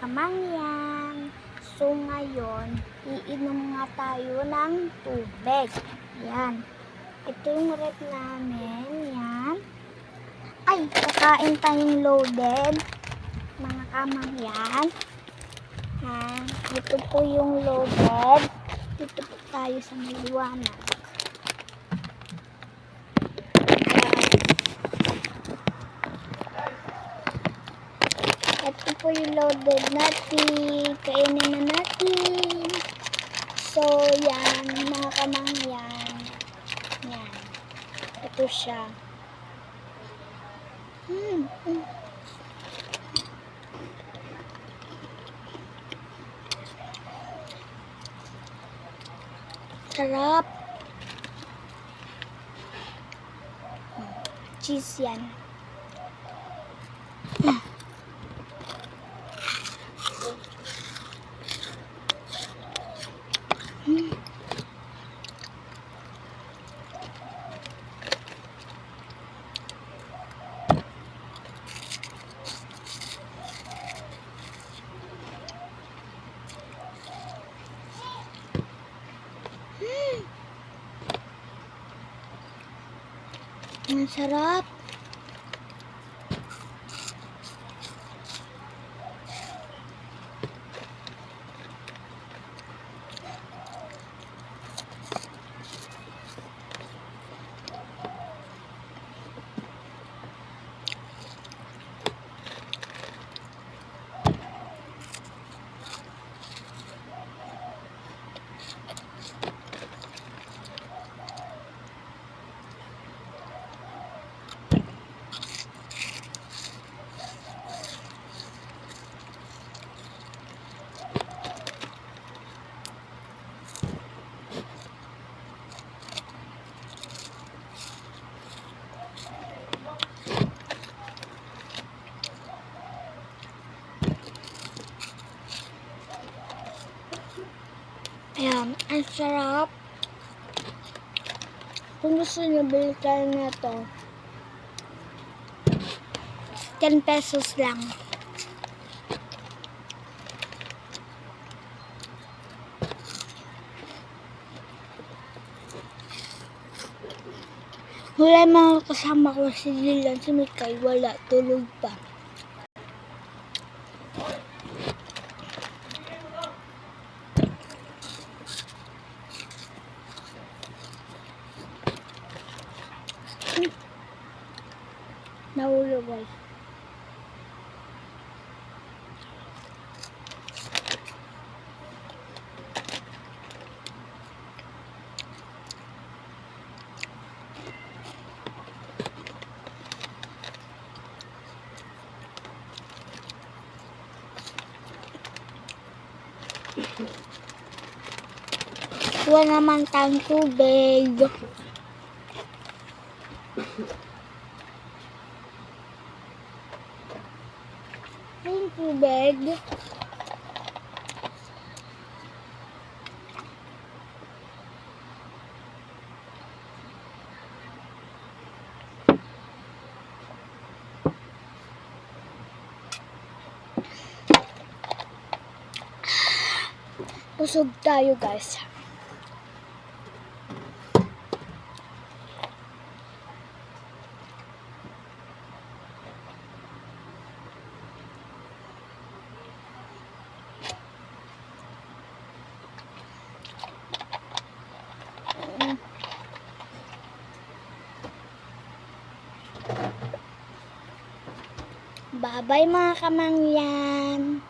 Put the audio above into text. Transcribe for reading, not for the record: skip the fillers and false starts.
kamangyan. So ngayon, iinom nga tayo ng tubig. Yan. Ito yung rep namin. Yan. Ay, kakain tayong loaded. Mga kamangyan. Yan. Ito po yung loaded. Dito po tayo sa maliwanag. Ito po yung loaded natin. Kainin na natin. So, yan. Mga kamangyan. Yan. Ito siya. Sarap. Cheese yan. Ang sarap. Ayan, ang sarap. Kung gusto nyo, bili tayo na to. 10 pesos lang. Wala mga kasama ko si Dylan, si Mikay, wala, tulog pa. Nahulog guys. Wala naman tayong tubig. Yung tubig. Busog tayo guys. Bye-bye mga kamangyan.